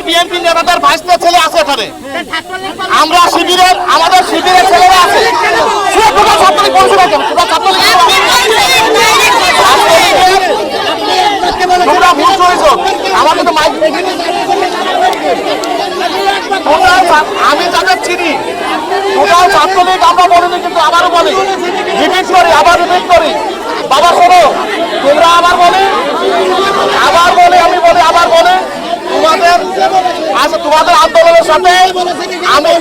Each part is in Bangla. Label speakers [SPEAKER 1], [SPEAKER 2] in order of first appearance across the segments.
[SPEAKER 1] বিএনপি নেতাদের ভাইস্তে ছেলে আছে এখানে, আমরা শিবিরের আমাদের শিবিরের ছেলেরা আছে। ছাত্রলীগ বলছো না কেন? তোমরা ভুল করেছো, আমাকে তো মাইক আমি যাদের চিনি টোটাল ছাত্রলীগ আমরা বলিনি, কিন্তু আবারও বলি, রিপিট করি, আবার রিপিট করি। বাবা শোনো, তোমরা আবার বলি, আবার বলি, আমি বলি, আবার বলি, তোমাদের আচ্ছা তোমাদের আন্দোলনের সাথে আমি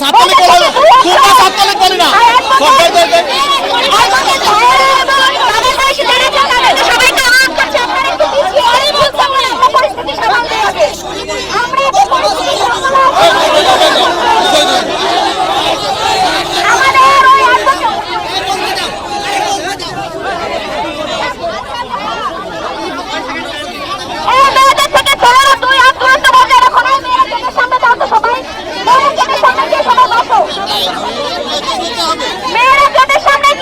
[SPEAKER 1] ছাত্রলীগ বলি না,